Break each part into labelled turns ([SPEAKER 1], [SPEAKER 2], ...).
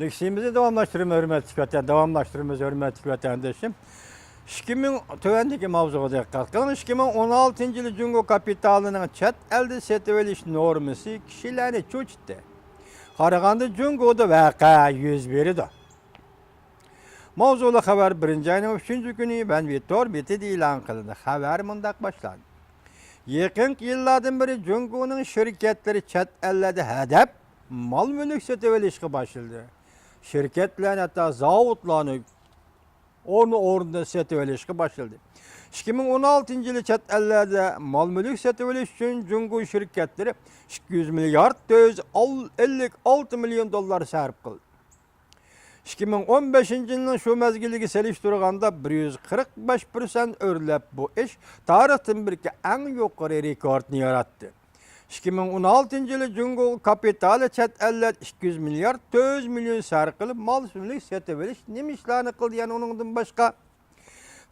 [SPEAKER 1] Leksimizi devamlaştırmamız hürmetli vatandaşım. 2000 tövendeki mavzuğa dikkat kılın. 2016 yılı Cungo kapitalının çet elde seteveliş norması kişilerini çoğuttı. Karaganda Cungo'da vaka 101'i de. Mavzulu haber 1. ayının 3. günü ben Vitor Bitid ilan kılındı. Haber mundak başlandı. Yakın yıllardan beri Cungo'nun şirketleri çet ellerde hedef mal mülk setevelişki başladı. Şirketler hatta zavutlarını orada setevelişki başladı. 2016 yılı çet ellerde mal mülk seteveliş için Cungo şirketleri 200 milyar 456 milyon dolar sarf kıldı. 2015 yılının şu mezgiligi seliştirganda 145% örlep bu iş tarihten birki en yukarı rekordunu yarattı. 2016 yılı Cungo kapitali çet ellet 200 milyar 400 milyon sarkılıp mal sümlük seteveliş nemişlerini kıldı yani onundan başka.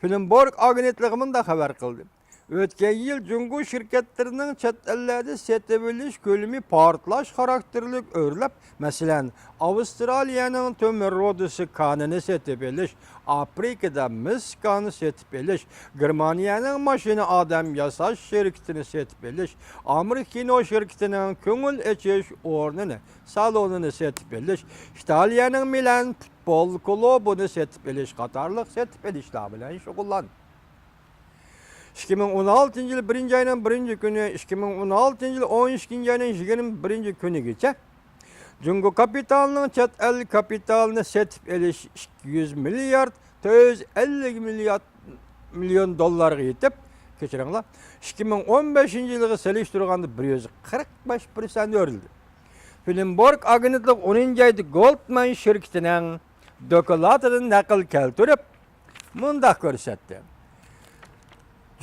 [SPEAKER 1] Bloomberg agentliğimin da haber kıldı. Ötken yıl Cungo şirketlerinin çet ellerde seteveliş kölümü partlaş karakterlik örlep. Mesela Avustralya'nın tömür rodusu kanını seteveliş, Afrika'da mis kanı seteveliş, Germanya'nın maşını adam yasaş şirketini seteveliş, Amerika'nın şirketinin köngül eçeş ornunu, salonunu seteveliş, İtalya'nın Milan futbol kulübünü seteveliş, Katarlık setevelişler bilen şokullan. 2016 yılı 1. ayının 1. günü, 2016 yılı 12. ayının 21. günü geçe. Cungo kapitalının çet el kapitalını setip eliş 200 milyar 450 milyon dolar yetip geçirenler. 2015 yılı seliştirganda 145% örüldü. Bloomberg agentlik 10. ayda Goldman şirketinin dokulatıdan nakil keltirip mındak görsetti.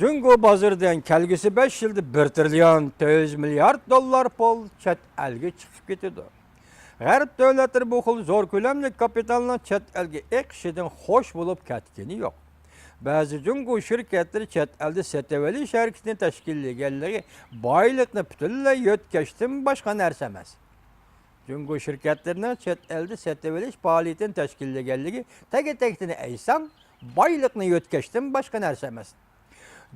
[SPEAKER 1] Cungo bazırdan kelgisi 5 yılda 1 trilyon 400 milyar dolar pul çet elge çıkıp getidi. Garip devletler bu xil zor kölemli kapitalına çet elge ekşiden hoş bulup ketkeni yok. Bazı Cungo şirketleri çet elde seteveli şirketini teşkilligelleri baylıkını bütünle yötkeştim başka nersemez. Cungo şirketlerine çet elde seteveli faaliyetini teşkilligelleri teki eysan baylıkını yötkeştim başka nersemez.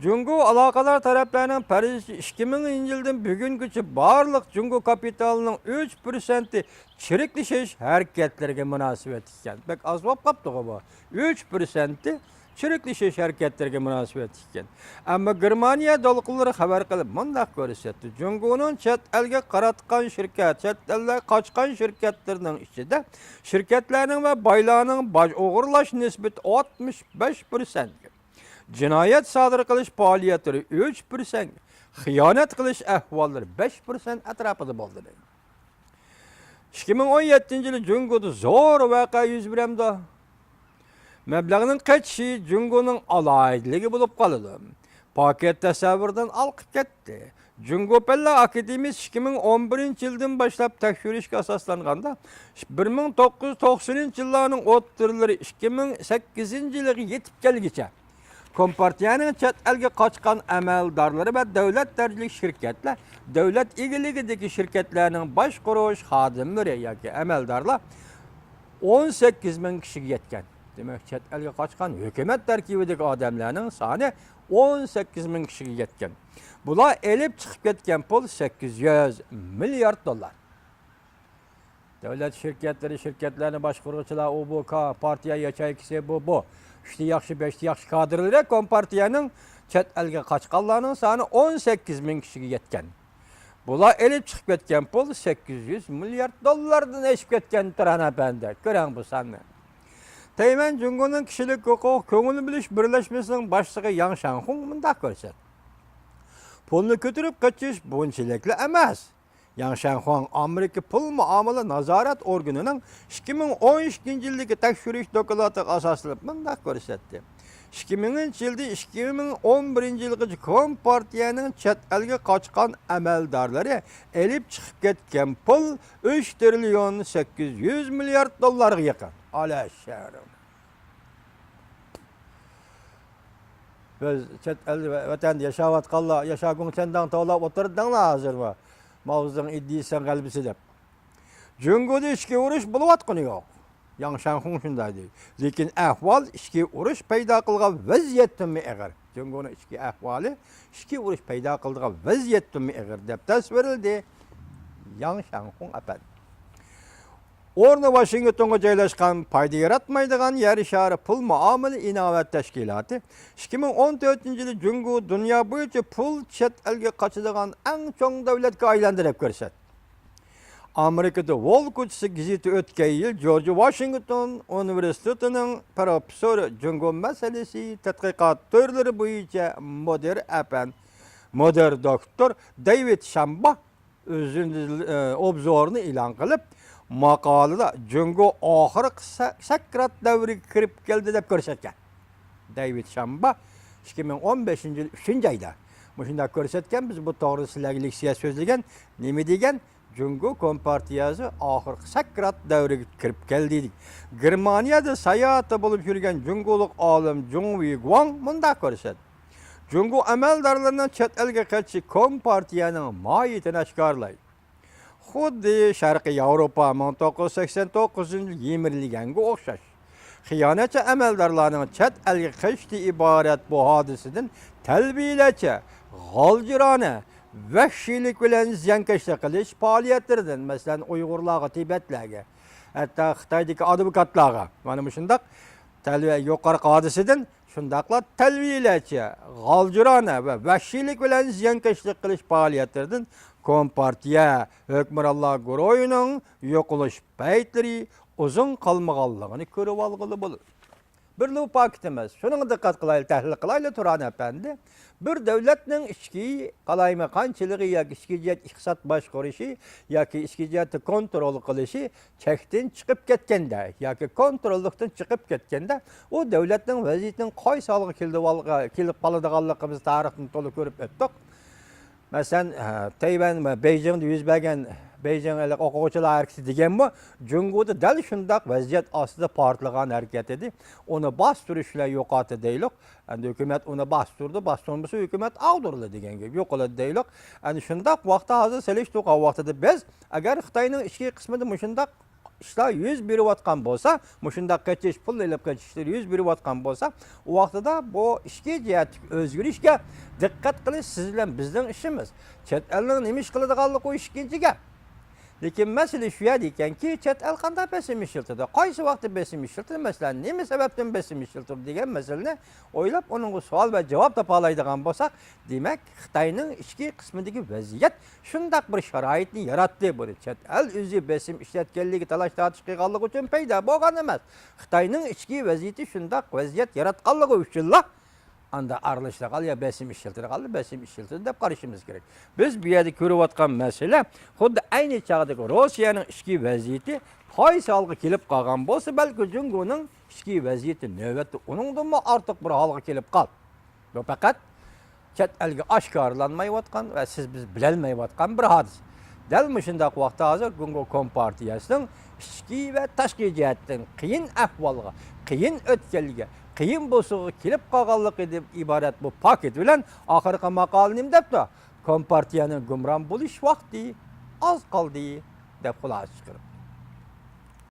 [SPEAKER 1] Cungo alakalar taraflarının Paris 2000 yıldan bugün gücü barlık Cungo kapitalının 3%'i çirikli şey hareketlerine münasebet iken. Bek az vap kaptı bu. 3%'i çirikli şey hareketlerine münasebet iken. Ama Germaniya dolukları haber kılıp mındak görüsetti. Cungo'nun çet elge karatkan şirket, çet elle kaçkan şirketlerinin içinde şirketlerinin ve baylağının oğurlaş nispeti 65%. Cinayet sadır kılış faaliyetleri 3%, hıyanet kılış ehvalları 5% etrafıda buldu. 2017 yılı Cungo'da zor vaka yüz biremde. Meblağının kaçışı Cungo'nun alaydılığı bulup kalıdı. Paket tasavvurdan alkıp gitti. Cungo Pella Akademisi 2011 yıldan başlap tekşürüşke asaslanğanda 1990 yıllarının oturları 2008 yılı yetip gelgiçe. Kompartiyanın çet elge kaçkan emeldarları ve devlet dercilik şirketler, devlet ilgiligideki şirketlerinin baş kuruş hadimleri yaki emeldarlar 18 bin kişi yetken. Demek çet elge kaçkan hükümet terkibideki adamlarının sani 18 bin kişi yetken. Bula elip çıkıp yetken pul 800 milyar dolar. Devlet şirketlerini başkurucular o bu partiya yaşaykisi bu. 3'te yaxşı 5'te yaxşı kadrları kompartiyanın çet elge kaçqanlarının sani 18 bin kişiye yetken. Bula elip çıkıp yetken pul 800 milyar dolardan eşip yetken turana bende. Gören bu sanı. Teymen Cungo'nun kişilik hukuk köngülü biliş birleşmesinin başlığı Yang Shanghong mındak görsen. Pulunu götürüp kaçış bunçilekli emez. Yang Shanghong Amerika pul muamele nazaret organının 2012 yıldaki tekşürüş dokulatı asasılıp mındak görsetti. 2000 yılda 2011 yılgıcı kompartiyanın çet elge kaçkan emeldarları elip çıkıp ketken pul 3 trilyon 800 milyar dolar yakın. Alaşarım. Biz çet elde vatanda yaşavat kalla yaşagın senden tağlap oturdan hazır mı? Mağazın iddiysen kalbisi dep. Cungo'da işki uğruş bulup atqını yok. Yangshan şunday deydi. Lekin ahval işki uruş payda qılgan vaziyetmi eğer. Cüngünün işki ahvali işki uruş payda qılgan vaziyetmi eğer dep tasvirildi. Yangshan apan. Ornu Washingtonga joylashgan payda yaratmaydigan yer ishari pul muomala inovat tashkiloti 2014-yili Jungo dunyo bo'yicha pul chet elga qochadigan eng chong davlatga aylantirib ko'rsatdi. Amerikada Wall ko'chasi gazeti o'tgan yil George Washington universitetining professori Jungo masalasi tadqiqot turlari bo'yicha moder doktor David Shamba o'zining obzorini e'lon qilib, maqolada Jungo oxirgi sakrat davriga kirib keldi deb ko'rsatgan. David Shamba 2015-yil 3-oyda shunday ko'rsatgan. Biz bu to'g'risida sizlarga leksiya so'zlagan. Nima degan? Jungo kompartiyasi oxirgi sakrat davriga kirib keldi dedik. Germaniyada sayohatda bo'lib yurgan Jungolik olim Jungwi Guang bunda ko'rsatdi. Jungo amaldorlarining chet elga qaytishi kompartiyaning mohiyatini oshkorlaydi. Xuddi Sharqiy Yevropa 1989-yil yemirilganga o'xshash. Xiyonatchi amaldorlarning chet elga qaytishi iborat bu hodisadan talbiyacha, g'oljirona, vahshiylik bilan ziyonkashlik qilish faoliyatlaridan, masalan, Uyg'urlarga, Tibetlarga, hatto Xitoydagi advokatlarga, mana shunday talbiya yuqori hodisadan shundaqla talbiyacha, g'oljirona va vahshiylik bilan ziyonkashlik qilish faoliyatlaridan kompartiya hukmronlar guruhining yo'qolish paytlari uzun qolmaganligini ko'rib olg'ili bo'ladi. Bir fakt emas. Şunun diqqat qilaylik, tahlil qilaylik Turan efendi. Bir davlatning ichki qalaymaqonchiligi yoki ichki jihat iqtisod boshqarishi yoki ichki jihatni kontrol qilishi chekdan chiqib ketganda yoki kontrollikdan chiqib ketganda u davlatning vaziyatining qaysi holga kelib qoladiganligimiz tarixdan to'liq ko'rib o'tdik. Masalan, Tayvan va Beijingda yuz bergan Beijinglik o'quvchilar harakati degan bu Jungoda dal shundaq vaziyat ostida portlagan harakat edi. Uni bostirishlar yo'qotdi deylik. Endi hukumat uni bostirdi, bostirmasa hukumat ag'dirildi degan gap yo'qoladi deylik. Endi shundaq vaqtda hozir selishto'qa vaqtida biz agar Xitoyning ichki qismida shundaq ishlar yuz berayotgan bo'lsa, shundaq qachish pul ilib qachishlar yuz berayotgan bo'lsa, u vaqtida bu ichki jihat o'zgarishga diqqat qilish siz bilan bizning ishimiz. Chet elning nima ish qiladiganligi u ikkinchi gap. Lekin masala shu ekanki, chet el qanday besim ishiltirdi, qaysi vaqtda besim ishiltirdi, masalan, nima sababdan besim ishiltirdi degan masalani o'ylab, uning savol va javob topa oladigan bo'lsak, demak, Xitoyning ichki qismidagi vaziyat shundaq bir sharoitni yaratdi bu. Chet el o'zi besim ishlatganligi talash tortish qilganligi uchun paydo bo'lgan emas. Xitoyning ichki vaziyati shundaq vaziyat yaratganligi uchun anda aralashlar ya besim ishiltirdi deb qarashimiz kerak. Biz bu yerda ko'rayotgan masala xuddi ayni chog'dagi Rossiyaning ichki vaziyati qaysi holga kelib qolgan bo'lsa, balki Jungoning ichki vaziyati navbatda uningdan ortiq bir holga kelib qoldi. Bu faqat chet elga oshkorlanmayotgan va siz biz bilolmayotgan bir hodisa. Dal shundaq vaqtda hozir Jungo kompartiyasining ichki va tashqi jihatdan qiyin ahvolga, qiyin o'tganligiga qiyin bo'lsa kelib qolganligi deb iborat bu paket bilan oxirgi maqol nim debdi. Kompartiyaning gumron bo'lish vaqti oz qoldi deb xulosa chiqardi.